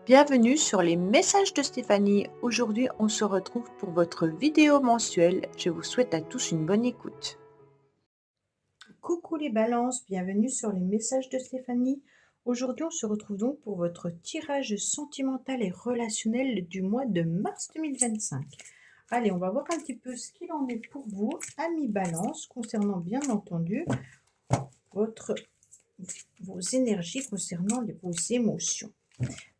Bienvenue sur les messages de Stéphanie. Aujourd'hui, on se retrouve pour votre vidéo mensuelle. Je vous souhaite à tous une bonne écoute. Coucou les balances, bienvenue sur les messages de Stéphanie. Aujourd'hui, on se retrouve donc pour votre tirage sentimental et relationnel du mois de mars 2025. Allez, on va voir un petit peu ce qu'il en est pour vous, amis balance, concernant bien entendu votre, vos énergies, concernant vos émotions.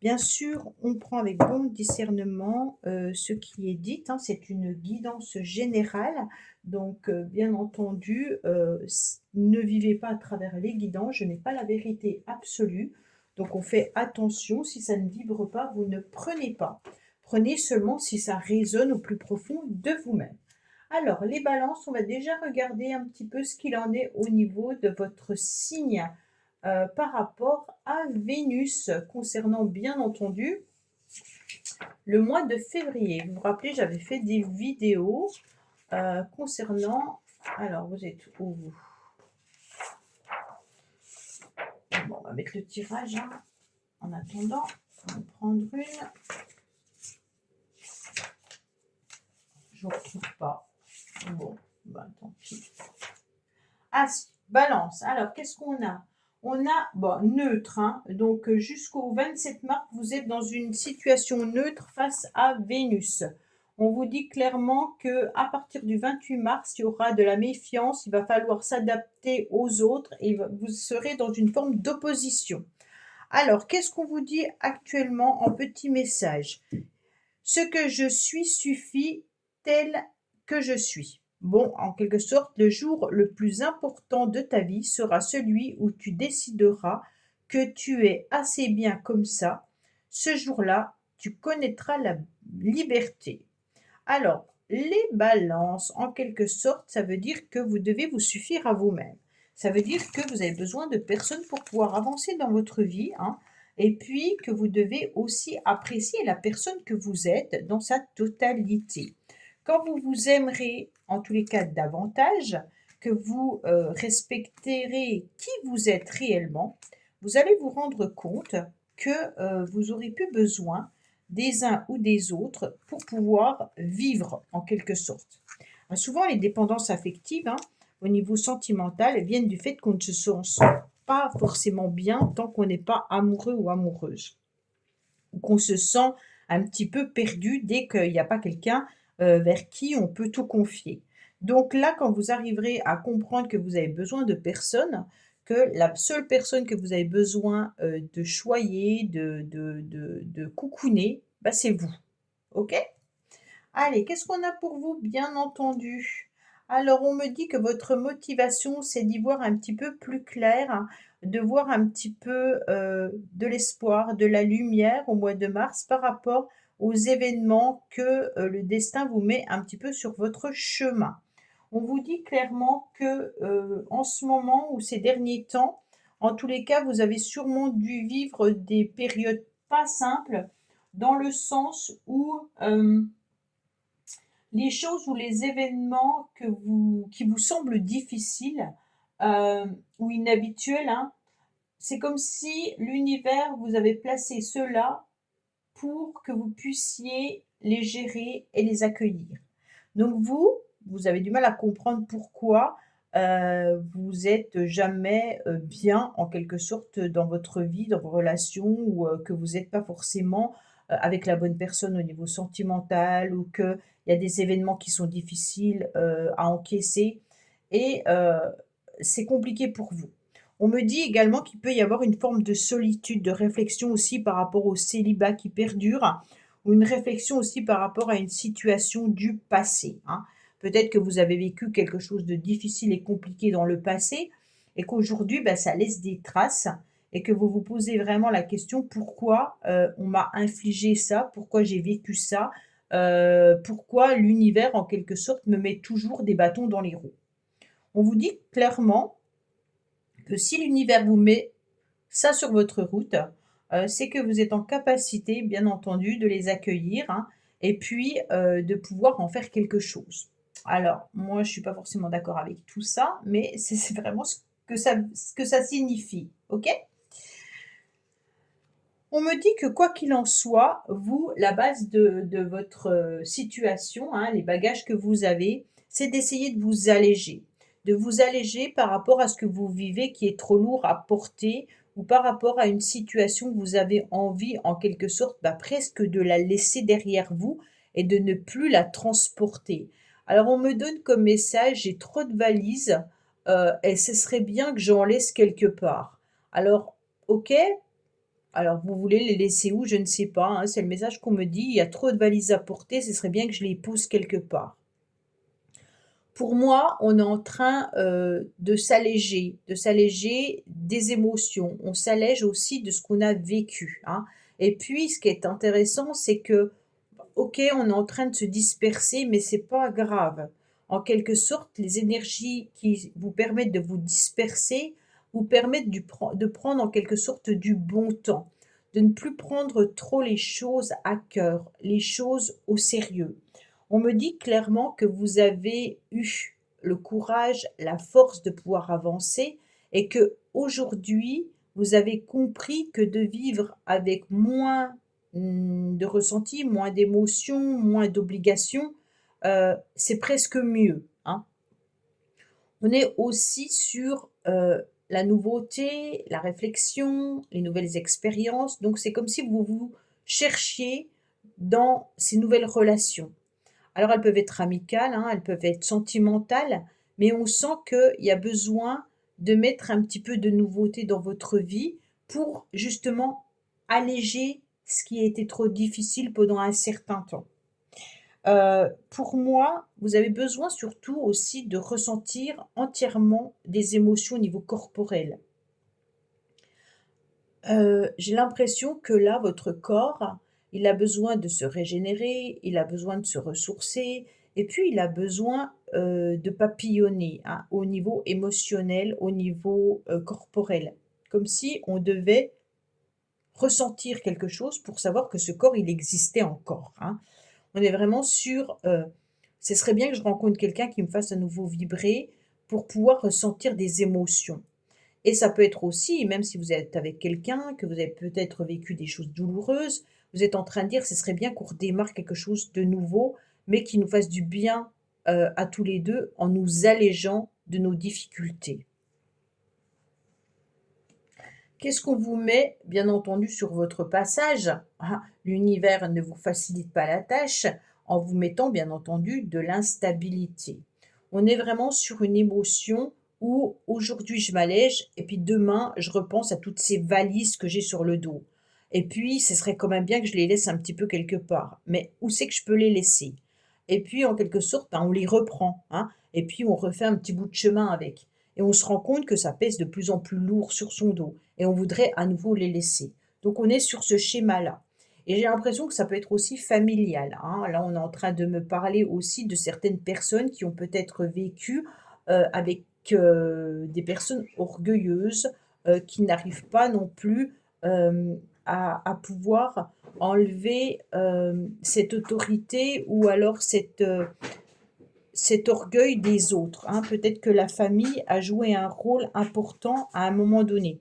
Bien sûr, on prend avec bon discernement ce qui est dit, hein, c'est une guidance générale. Donc, bien entendu, ne vivez pas à travers les guidances, je n'ai pas la vérité absolue. Donc, on fait attention, si ça ne vibre pas, vous ne prenez pas. Prenez seulement si ça résonne au plus profond de vous-même. Alors, les balances, on va déjà regarder un petit peu ce qu'il en est au niveau de votre signe par rapport à Vénus, concernant bien entendu le mois de février. Vous vous rappelez, j'avais fait des vidéos concernant... Alors, vous êtes où vous? Bon, on va mettre le tirage hein. En attendant. On va prendre une. Je ne retrouve pas. Bon, bah tant pis. Ah si, balance. Alors, qu'est-ce qu'on a? On a, bon, neutre, hein, donc jusqu'au 27 mars, vous êtes dans une situation neutre face à Vénus. On vous dit clairement que à partir du 28 mars, il y aura de la méfiance, il va falloir s'adapter aux autres et vous serez dans une forme d'opposition. Alors, qu'est-ce qu'on vous dit actuellement en petit message? Ce que je suis suffit tel que je suis. Bon, en quelque sorte, le jour le plus important de ta vie sera celui où tu décideras que tu es assez bien comme ça. Ce jour-là, tu connaîtras la liberté. Alors, les balances, en quelque sorte, ça veut dire que vous devez vous suffire à vous-même. Ça veut dire que vous avez besoin de personne pour pouvoir avancer dans votre vie, hein, et puis que vous devez aussi apprécier la personne que vous êtes dans sa totalité. Quand vous vous aimerez, en tous les cas davantage, que vous respecterez qui vous êtes réellement, vous allez vous rendre compte que vous aurez plus besoin des uns ou des autres pour pouvoir vivre en quelque sorte. Souvent, les dépendances affectives, hein, au niveau sentimental, elles viennent du fait qu'on ne se sent pas forcément bien tant qu'on n'est pas amoureux ou amoureuse. Ou qu'on se sent un petit peu perdu dès qu'il n'y a pas quelqu'un vers qui on peut tout confier. Donc là, quand vous arriverez à comprendre que vous avez besoin de personne, que la seule personne que vous avez besoin de choyer, de coucouner, bah, c'est vous. OK? Allez, qu'est-ce qu'on a pour vous? Bien entendu. Alors, on me dit que votre motivation, c'est d'y voir un petit peu plus clair, hein, de voir un petit peu de l'espoir, de la lumière au mois de mars par rapport aux événements que le destin vous met un petit peu sur votre chemin. On vous dit clairement que en ce moment ou ces derniers temps, en tous les cas, vous avez sûrement dû vivre des périodes pas simples, dans le sens où les choses ou les événements qui vous semblent difficiles ou inhabituels, hein, c'est comme si l'univers vous avait placé cela pour que vous puissiez les gérer et les accueillir. Donc vous avez du mal à comprendre pourquoi vous êtes jamais bien en quelque sorte dans votre vie, dans vos relations, ou que vous n'êtes pas forcément avec la bonne personne au niveau sentimental, ou qu'il y a des événements qui sont difficiles à encaisser et c'est compliqué pour vous. On me dit également qu'il peut y avoir une forme de solitude, de réflexion aussi par rapport au célibat qui perdure, ou une réflexion aussi par rapport à une situation du passé, hein. Peut-être que vous avez vécu quelque chose de difficile et compliqué dans le passé et qu'aujourd'hui, bah, ça laisse des traces et que vous vous posez vraiment la question: «Pourquoi, on m'a infligé ça? Pourquoi j'ai vécu ça? Pourquoi l'univers, en quelque sorte, me met toujours des bâtons dans les roues?» On vous dit clairement que si l'univers vous met ça sur votre route, c'est que vous êtes en capacité, bien entendu, de les accueillir, hein, et puis, de pouvoir en faire quelque chose. Alors, moi, je suis pas forcément d'accord avec tout ça, mais c'est vraiment ce que ça signifie, OK? On me dit que quoi qu'il en soit, vous, la base de votre situation, hein, les bagages que vous avez, c'est d'essayer de vous alléger par rapport à ce que vous vivez qui est trop lourd à porter ou par rapport à une situation que vous avez envie, en quelque sorte, bah, presque de la laisser derrière vous et de ne plus la transporter. Alors, on me donne comme message, j'ai trop de valises et ce serait bien que j'en laisse quelque part. Alors, ok, alors, vous voulez les laisser où? Je ne sais pas, hein, c'est le message qu'on me dit: «Il y a trop de valises à porter, ce serait bien que je les pose quelque part». Pour moi, on est en train, de s'alléger des émotions. On s'allège aussi de ce qu'on a vécu, hein. Et puis ce qui est intéressant, c'est que, OK, on est en train de se disperser, mais c'est pas grave. En quelque sorte, les énergies qui vous permettent de vous disperser, vous permettent de prendre en quelque sorte du bon temps, de ne plus prendre trop les choses à cœur, les choses au sérieux. On me dit clairement que vous avez eu le courage, la force de pouvoir avancer et que aujourd'hui vous avez compris que de vivre avec moins de ressenti, moins d'émotions, moins d'obligations, c'est presque mieux, hein. On est aussi sur, la nouveauté, la réflexion, les nouvelles expériences, donc c'est comme si vous vous cherchiez dans ces nouvelles relations. Alors elles peuvent être amicales, hein, elles peuvent être sentimentales, mais on sent qu'il y a besoin de mettre un petit peu de nouveauté dans votre vie pour justement alléger ce qui a été trop difficile pendant un certain temps. Pour moi, vous avez besoin surtout aussi de ressentir entièrement des émotions au niveau corporel. J'ai l'impression que là, votre corps, il a besoin de se régénérer, il a besoin de se ressourcer et puis il a besoin, de papillonner, hein, au niveau émotionnel, au niveau, corporel. Comme si on devait ressentir quelque chose pour savoir que ce corps, il existait encore, hein. On est vraiment sur, ce serait bien que je rencontre quelqu'un qui me fasse à nouveau vibrer pour pouvoir ressentir des émotions. Et ça peut être aussi, même si vous êtes avec quelqu'un, que vous avez peut-être vécu des choses douloureuses, vous êtes en train de dire: «Ce serait bien qu'on redémarre quelque chose de nouveau, mais qui nous fasse du bien, à tous les 2 en nous allégeant de nos difficultés». Qu'est-ce qu'on vous met, bien entendu, sur votre passage? Ah, l'univers ne vous facilite pas la tâche en vous mettant, bien entendu, de l'instabilité. On est vraiment sur une émotion où aujourd'hui je m'allège et puis demain je repense à toutes ces valises que j'ai sur le dos. Et puis, ce serait quand même bien que je les laisse un petit peu quelque part. Mais où c'est que je peux les laisser? Et puis, en quelque sorte, ben, on les reprend, hein, et puis on refait un petit bout de chemin avec. Et on se rend compte que ça pèse de plus en plus lourd sur son dos et on voudrait à nouveau les laisser. Donc on est sur ce schéma-là. Et j'ai l'impression que ça peut être aussi familial, hein. Là, on est en train de me parler aussi de certaines personnes qui ont peut-être vécu, avec, des personnes orgueilleuses, qui n'arrivent pas non plus, à pouvoir enlever, cette autorité ou alors cet orgueil des autres, hein. Peut-être que la famille a joué un rôle important à un moment donné.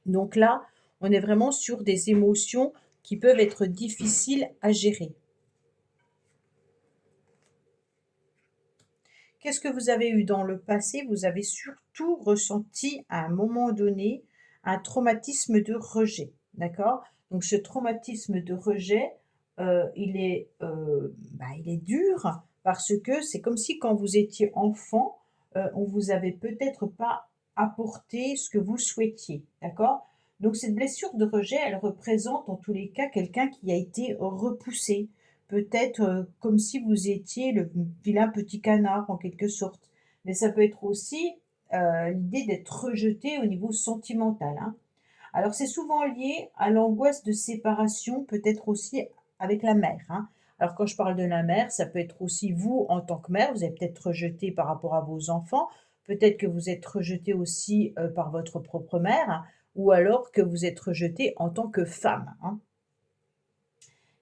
Donc là, on est vraiment sur des émotions qui peuvent être difficiles à gérer. Qu'est-ce que vous avez eu dans le passé? Vous avez surtout ressenti à un moment donné un traumatisme de rejet, d'accord? Donc ce traumatisme de rejet, il est dur parce que c'est comme si quand vous étiez enfant, on vous avait peut-être pas apporté ce que vous souhaitiez, d'accord? Donc cette blessure de rejet, elle représente en tous les cas quelqu'un qui a été repoussé. Peut-être, comme si vous étiez le vilain petit canard en quelque sorte. Mais ça peut être aussi, l'idée d'être rejeté au niveau sentimental, hein. Alors c'est souvent lié à l'angoisse de séparation, peut-être aussi avec la mère, hein. Alors quand je parle de la mère, ça peut être aussi vous en tant que mère, vous êtes peut-être rejeté par rapport à vos enfants, peut-être que vous êtes rejeté aussi, par votre propre mère, hein, ou alors que vous êtes rejeté en tant que femme, hein.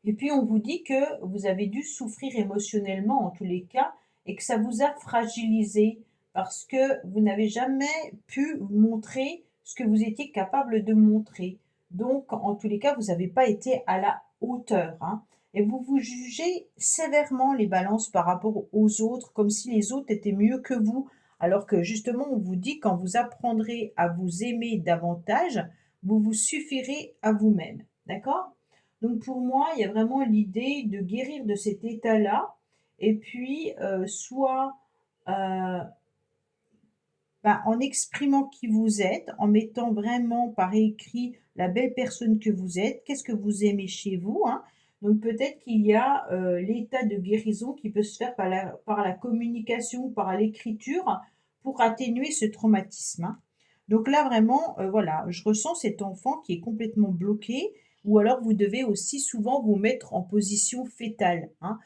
Et puis on vous dit que vous avez dû souffrir émotionnellement en tous les cas et que ça vous a fragilisé parce que vous n'avez jamais pu montrer ce que vous étiez capable de montrer. Donc, en tous les cas, vous n'avez pas été à la hauteur, hein. Et vous vous jugez sévèrement les balances par rapport aux autres, comme si les autres étaient mieux que vous. Alors que justement, on vous dit quand vous apprendrez à vous aimer davantage, vous vous suffirez à vous-même. D'accord? Donc pour moi, il y a vraiment l'idée de guérir de cet état-là, et puis soit en exprimant qui vous êtes, en mettant vraiment par écrit la belle personne que vous êtes, qu'est-ce que vous aimez chez vous, hein. Donc peut-être qu'il y a l'état de guérison qui peut se faire par la communication, par l'écriture, pour atténuer ce traumatisme, hein. Donc là vraiment, voilà, je ressens cet enfant qui est complètement bloqué, ou alors vous devez aussi souvent vous mettre en position fétale, hein.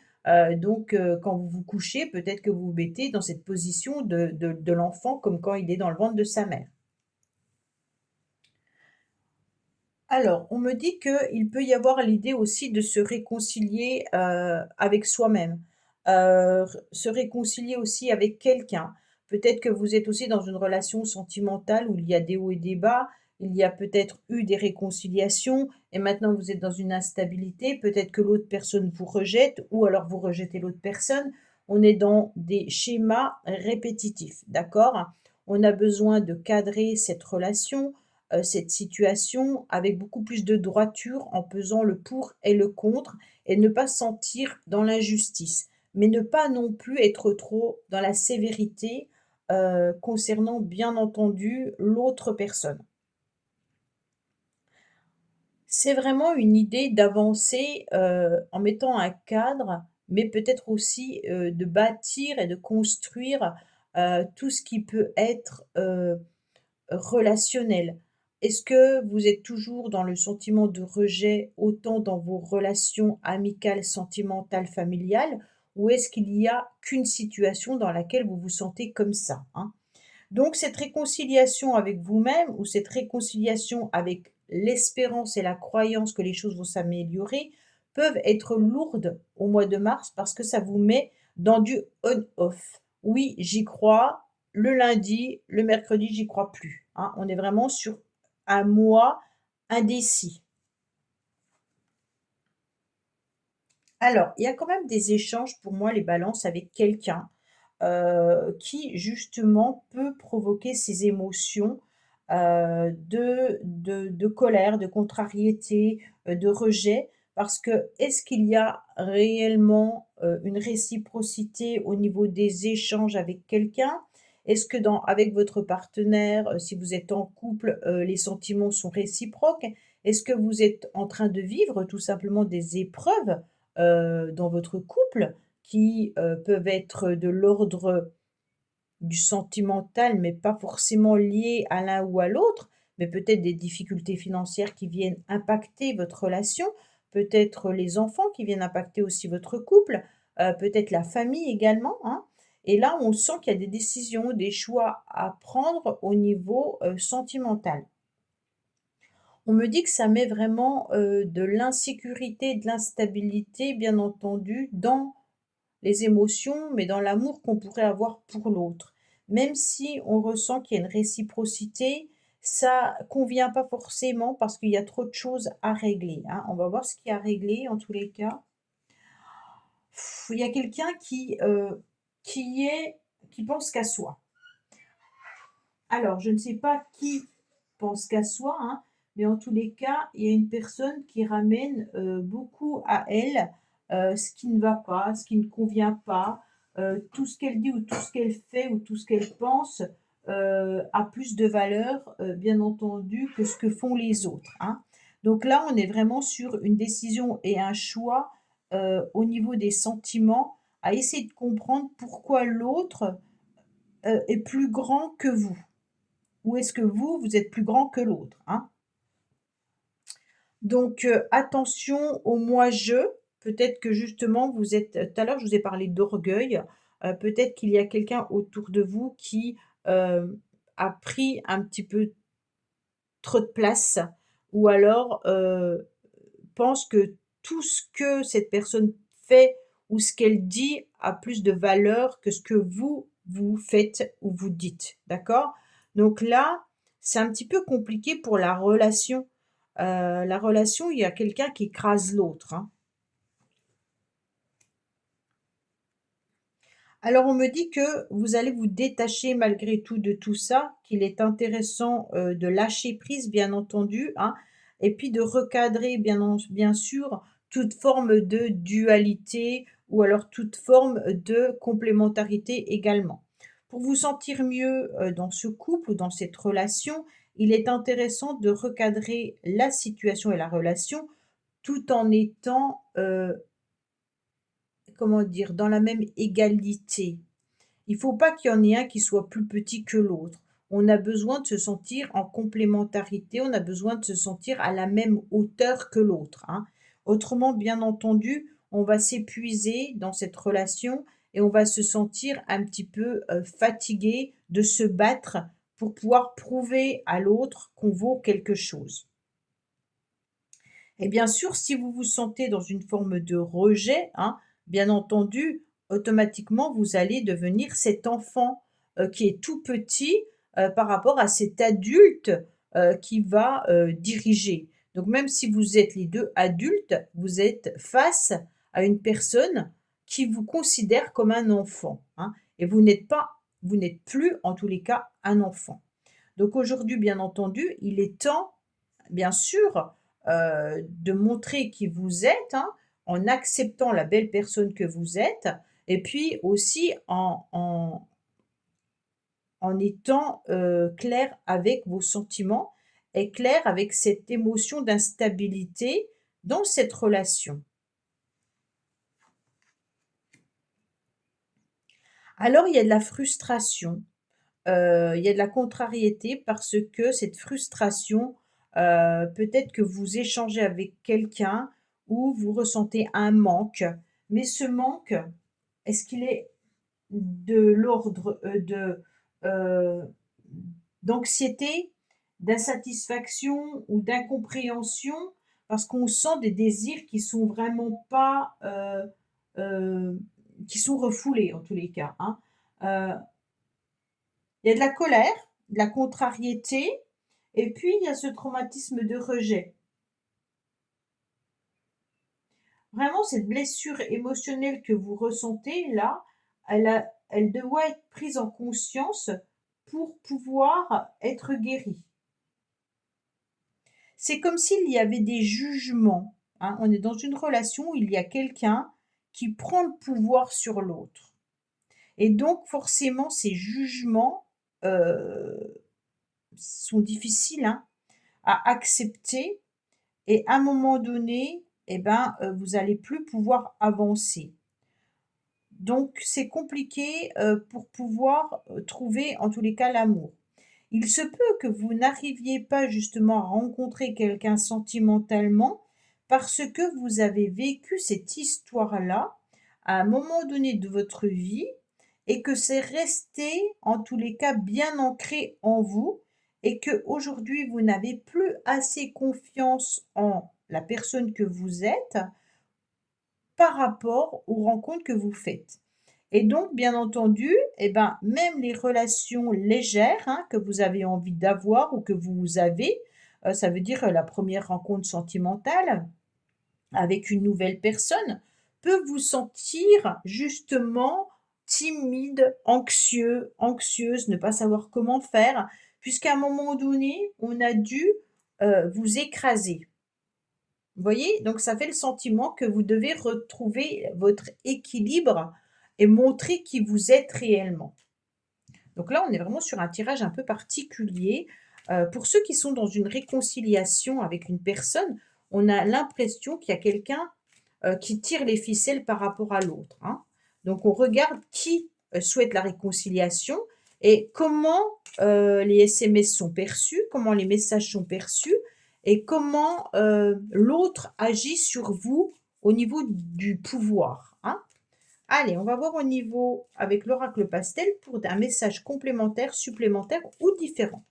Donc, quand vous vous couchez, peut-être que vous vous mettez dans cette position de l'enfant comme quand il est dans le ventre de sa mère. Alors, on me dit qu'il peut y avoir l'idée aussi de se réconcilier, avec soi-même, se réconcilier aussi avec quelqu'un. Peut-être que vous êtes aussi dans une relation sentimentale où il y a des hauts et des bas, il y a peut-être eu des réconciliations et maintenant vous êtes dans une instabilité. Peut-être que l'autre personne vous rejette ou alors vous rejetez l'autre personne. On est dans des schémas répétitifs, d'accord? On a besoin de cadrer cette relation, cette situation avec beaucoup plus de droiture en pesant le pour et le contre et ne pas se sentir dans l'injustice. Mais ne pas non plus être trop dans la sévérité, concernant bien entendu l'autre personne. C'est vraiment une idée d'avancer, en mettant un cadre, mais peut-être aussi, de bâtir et de construire, tout ce qui peut être, relationnel. Est-ce que vous êtes toujours dans le sentiment de rejet, autant dans vos relations amicales, sentimentales, familiales? Ou est-ce qu'il y a qu'une situation dans laquelle vous vous sentez comme ça, hein? Donc cette réconciliation avec vous-même ou cette réconciliation avec l'espérance et la croyance que les choses vont s'améliorer peuvent être lourdes au mois de mars parce que ça vous met dans du on-off. Oui, j'y crois. Le lundi, le mercredi, j'y crois plus, hein. On est vraiment sur un mois indécis. Alors, il y a quand même des échanges pour moi, les balances, avec quelqu'un, qui justement peut provoquer ces émotions, de colère, de contrariété, de rejet. Parce que est-ce qu'il y a réellement, une réciprocité au niveau des échanges avec quelqu'un? Est-ce que avec votre partenaire, si vous êtes en couple, les sentiments sont réciproques? Est-ce que vous êtes en train de vivre tout simplement des épreuves, dans votre couple qui, peuvent être de l'ordre du sentimental, mais pas forcément liées à l'un ou à l'autre, mais peut-être des difficultés financières qui viennent impacter votre relation, peut-être les enfants qui viennent impacter aussi votre couple, peut-être la famille également, hein. Et là, on sent qu'il y a des décisions, des choix à prendre au niveau, sentimental. On me dit que ça met vraiment, de l'insécurité, de l'instabilité, bien entendu, dans les émotions, mais dans l'amour qu'on pourrait avoir pour l'autre. Même si on ressent qu'il y a une réciprocité, ça convient pas forcément parce qu'il y a trop de choses à régler, hein. On va voir ce qu'il y a à régler en tous les cas. Il y a quelqu'un qui est qui pense qu'à soi. Alors, je ne sais pas qui pense qu'à soi, hein, mais en tous les cas, il y a une personne qui ramène, beaucoup à elle, ce qui ne va pas, ce qui ne convient pas, tout ce qu'elle dit ou tout ce qu'elle fait ou tout ce qu'elle pense, a plus de valeur, bien entendu, que ce que font les autres, hein. Donc là, on est vraiment sur une décision et un choix, au niveau des sentiments, à essayer de comprendre pourquoi l'autre, est plus grand que vous. Ou est-ce que vous, vous êtes plus grand que l'autre, hein? Donc, attention au moi-je. Peut-être que justement vous êtes tout à l'heure je vous ai parlé d'orgueil, peut-être qu'il y a quelqu'un autour de vous qui, a pris un petit peu trop de place ou alors, pense que tout ce que cette personne fait ou ce qu'elle dit a plus de valeur que ce que vous, vous faites ou vous dites, d'accord? Donc là, c'est un petit peu compliqué pour la relation, la relation, il y a quelqu'un qui écrase l'autre, hein. Alors on me dit que vous allez vous détacher malgré tout de tout ça, qu'il est intéressant, de lâcher prise bien entendu, hein, et puis de recadrer bien sûr toute forme de dualité ou alors toute forme de complémentarité également. Pour vous sentir mieux, dans ce couple ou dans cette relation, il est intéressant de recadrer la situation et la relation tout en étant, comment dire? Dans la même égalité. Il faut pas qu'il y en ait un qui soit plus petit que l'autre. On a besoin de se sentir en complémentarité, on a besoin de se sentir à la même hauteur que l'autre, hein. Autrement, bien entendu, on va s'épuiser dans cette relation et on va se sentir un petit peu, fatigué de se battre pour pouvoir prouver à l'autre qu'on vaut quelque chose. Et bien sûr, si vous vous sentez dans une forme de rejet, hein, bien entendu, automatiquement, vous allez devenir cet enfant, qui est tout petit, par rapport à cet adulte, qui va, diriger. Donc même si vous êtes les 2 adultes, vous êtes face à une personne qui vous considère comme un enfant, hein, et vous n'êtes plus, en tous les cas, un enfant. Donc aujourd'hui, bien entendu, il est temps, bien sûr, de montrer qui vous êtes, hein, en acceptant la belle personne que vous êtes et puis aussi en étant, clair avec vos sentiments et clair avec cette émotion d'instabilité dans cette relation. Alors il y a de la frustration. Il y a de la contrariété parce que cette frustration, peut-être que vous échangez avec quelqu'un où vous ressentez un manque, mais ce manque, est-ce qu'il est de l'ordre, heu, d'anxiété, d'insatisfaction ou d'incompréhension? Parce qu'on sent des désirs qui sont vraiment pas, qui sont refoulés en tous les cas, hein. Heu Il y a de la colère, de la contrariété et puis il y a ce traumatisme de rejet. Vraiment cette blessure émotionnelle que vous ressentez là, elle doit être prise en conscience pour pouvoir être guérie. C'est comme s'il y avait des jugements, hein. On est dans une relation où il y a quelqu'un qui prend le pouvoir sur l'autre et donc forcément ces jugements, sont difficiles, hein, à accepter. Et à un moment donné, eh ben, vous allez plus pouvoir avancer. Donc c'est compliqué, pour pouvoir, trouver en tous les cas l'amour. Il se peut que vous n'arriviez pas justement à rencontrer quelqu'un sentimentalement parce que vous avez vécu cette histoire-là à un moment donné de votre vie et que c'est resté en tous les cas bien ancré en vous et qu'aujourd'hui vous n'avez plus assez confiance en la personne que vous êtes par rapport aux rencontres que vous faites. Et donc, bien entendu, eh ben, même les relations légères, hein, que vous avez envie d'avoir ou que vous avez, ça veut dire, la première rencontre sentimentale avec une nouvelle personne, peut vous sentir justement timide, anxieuse, ne pas savoir comment faire, puisqu'à un moment donné, on a dû, vous écraser. Vous voyez? Donc ça fait le sentiment que vous devez retrouver votre équilibre et montrer qui vous êtes réellement. Donc là, on est vraiment sur un tirage un peu particulier. Pour ceux qui sont dans une réconciliation avec une personne, on a l'impression qu'il y a quelqu'un, qui tire les ficelles par rapport à l'autre, hein. Donc on regarde qui, souhaite la réconciliation et comment, les SMS sont perçus, comment les messages sont perçus et comment, l'autre agit sur vous au niveau du pouvoir, hein. Allez, on va voir au niveau avec l'oracle pastel pour un message complémentaire, supplémentaire ou différent.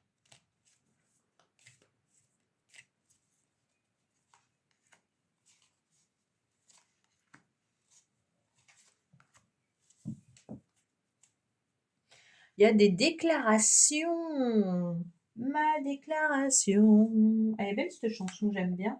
Il y a des déclarations. ma déclaration. Elle est belle cette chanson, j'aime bien.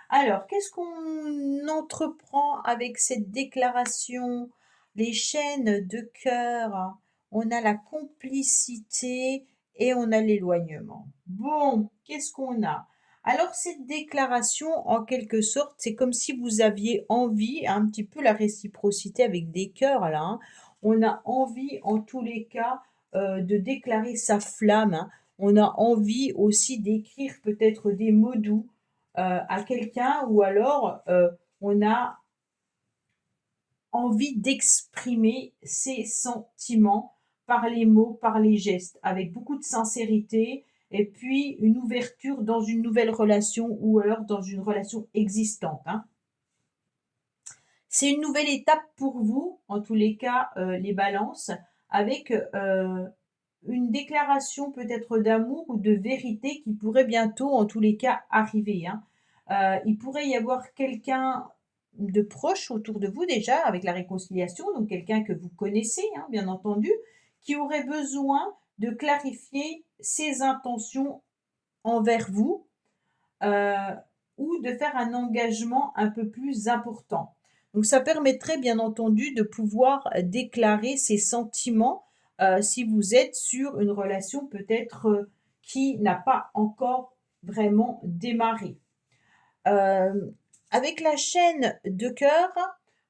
Alors, qu'est-ce qu'on entreprend avec cette déclaration? Les chaînes de cœur, on a la complicité et on a l'éloignement. Bon, qu'est-ce qu'on a? Alors, cette déclaration, en quelque sorte, c'est comme si vous aviez envie, un petit peu la réciprocité avec des cœurs là, hein. On a envie, en tous les cas, de déclarer sa flamme, hein. On a envie aussi d'écrire peut-être des mots doux à quelqu'un ou alors on a envie d'exprimer ses sentiments par les mots, par les gestes, avec beaucoup de sincérité et puis une ouverture dans une nouvelle relation ou alors dans une relation existante, hein. C'est une nouvelle étape pour vous, en tous les cas, les balances, avec une déclaration peut-être d'amour ou de vérité qui pourrait bientôt, en tous les cas, arriver, hein. Il pourrait y avoir quelqu'un de proche autour de vous déjà, avec la réconciliation, donc quelqu'un que vous connaissez, hein, bien entendu, qui aurait besoin de clarifier ses intentions envers vous, heu, ou de faire un engagement un peu plus important. Donc ça permettrait bien entendu de pouvoir déclarer ses sentiments, si vous êtes sur une relation peut-être, qui n'a pas encore vraiment démarré. Avec la chaîne de cœur,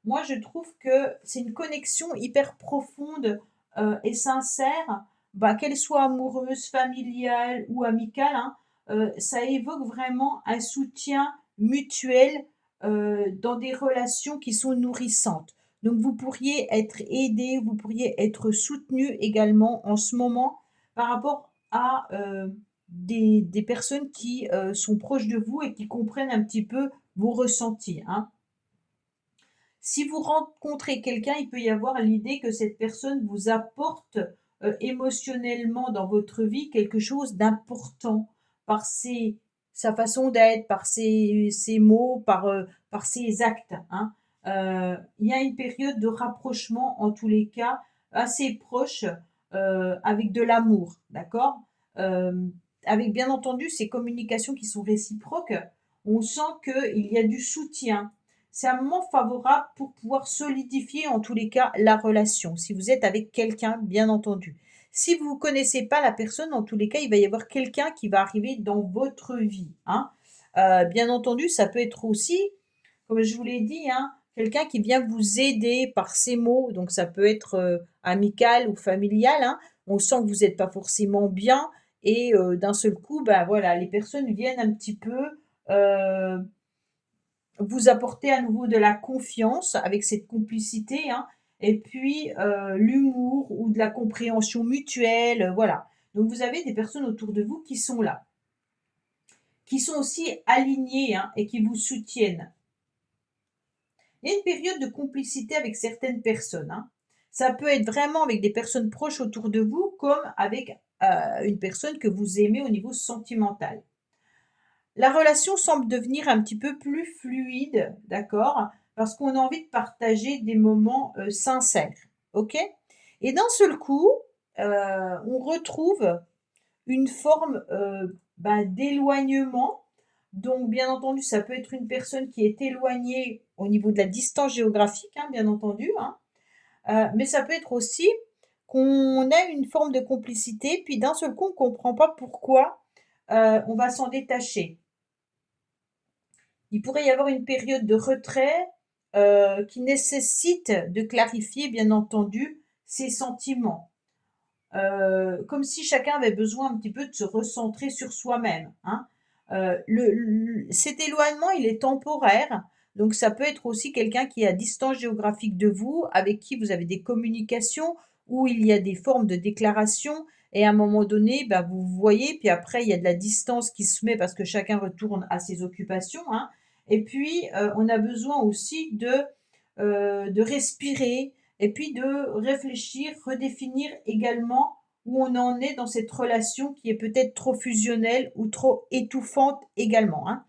moi je trouve que c'est une connexion hyper profonde, et sincère, bah, qu'elle soit amoureuse, familiale ou amicale, hein, ça évoque vraiment un soutien mutuel, dans des relations qui sont nourrissantes. Donc vous pourriez être aidé, vous pourriez être soutenu également en ce moment par rapport à, des personnes qui, sont proches de vous et qui comprennent un petit peu vos ressentis, hein. Si vous rencontrez quelqu'un, il peut y avoir l'idée que cette personne vous apporte, émotionnellement dans votre vie quelque chose d'important par sa façon d'être, par ses mots, par ses actes, hein. Il y a une période de rapprochement, en tous les cas, assez proche, avec de l'amour, d'accord? Avec bien entendu ces communications qui sont réciproques, on sent qu'il y a du soutien. C'est un moment favorable pour pouvoir solidifier en tous les cas la relation, si vous êtes avec quelqu'un, bien entendu. Si vous ne connaissez pas la personne, en tous les cas, il va y avoir quelqu'un qui va arriver dans votre vie, hein. Bien entendu, ça peut être aussi, comme je vous l'ai dit, hein, quelqu'un qui vient vous aider par ses mots, donc ça peut être, amical ou familial, hein. On sent que vous n'êtes pas forcément bien et d'un seul coup, ben voilà, les personnes viennent un petit peu, vous apporter à nouveau de la confiance avec cette complicité, hein, et puis, l'humour ou de la compréhension mutuelle, voilà. Donc vous avez des personnes autour de vous qui sont là, qui sont aussi alignées, hein, et qui vous soutiennent. Il y a une période de complicité avec certaines personnes, hein. Ça peut être vraiment avec des personnes proches autour de vous, comme avec, une personne que vous aimez au niveau sentimental. La relation semble devenir un petit peu plus fluide, d'accord? Parce qu'on a envie de partager des moments, sincères, OK? Et d'un seul coup, on retrouve une forme, d'éloignement. Donc bien entendu, ça peut être une personne qui est éloignée au niveau de la distance géographique, hein, bien entendu, hein. Mais ça peut être aussi qu'on a une forme de complicité, puis d'un seul coup, on ne comprend pas pourquoi, on va s'en détacher. Il pourrait y avoir une période de retrait, qui nécessite de clarifier, bien entendu, ses sentiments. Comme si chacun avait besoin un petit peu de se recentrer sur soi-même, hein. Cet éloignement, il est temporaire, donc ça peut être aussi quelqu'un qui est à distance géographique de vous, avec qui vous avez des communications, où il y a des formes de déclaration et à un moment donné, bah, vous vous voyez, puis après il y a de la distance qui se met parce que chacun retourne à ses occupations, hein. Et puis, on a besoin aussi de respirer et puis de réfléchir, redéfinir également où on en est dans cette relation qui est peut-être trop fusionnelle ou trop étouffante également, hein.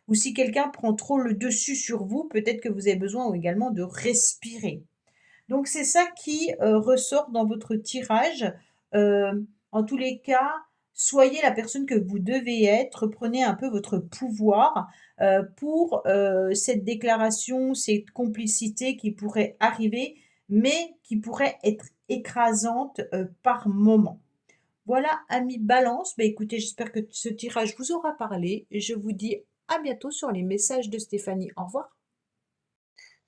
Ou si quelqu'un prend trop le dessus sur vous, peut-être que vous avez besoin également de respirer. Donc c'est ça qui, ressort dans votre tirage. En tous les cas, soyez la personne que vous devez être, prenez un peu votre pouvoir pour cette déclaration, cette complicité qui pourrait arriver, mais qui pourrait être écrasante par moment. Voilà, amis Balance, bah, écoutez, j'espère que ce tirage vous aura parlé et je vous dis à bientôt sur les messages de Stéphanie. Au revoir.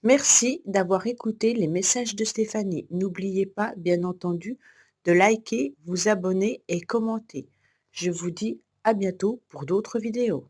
Merci d'avoir écouté les messages de Stéphanie. N'oubliez pas, bien entendu, de liker, vous abonner et commenter. Je vous dis à bientôt pour d'autres vidéos.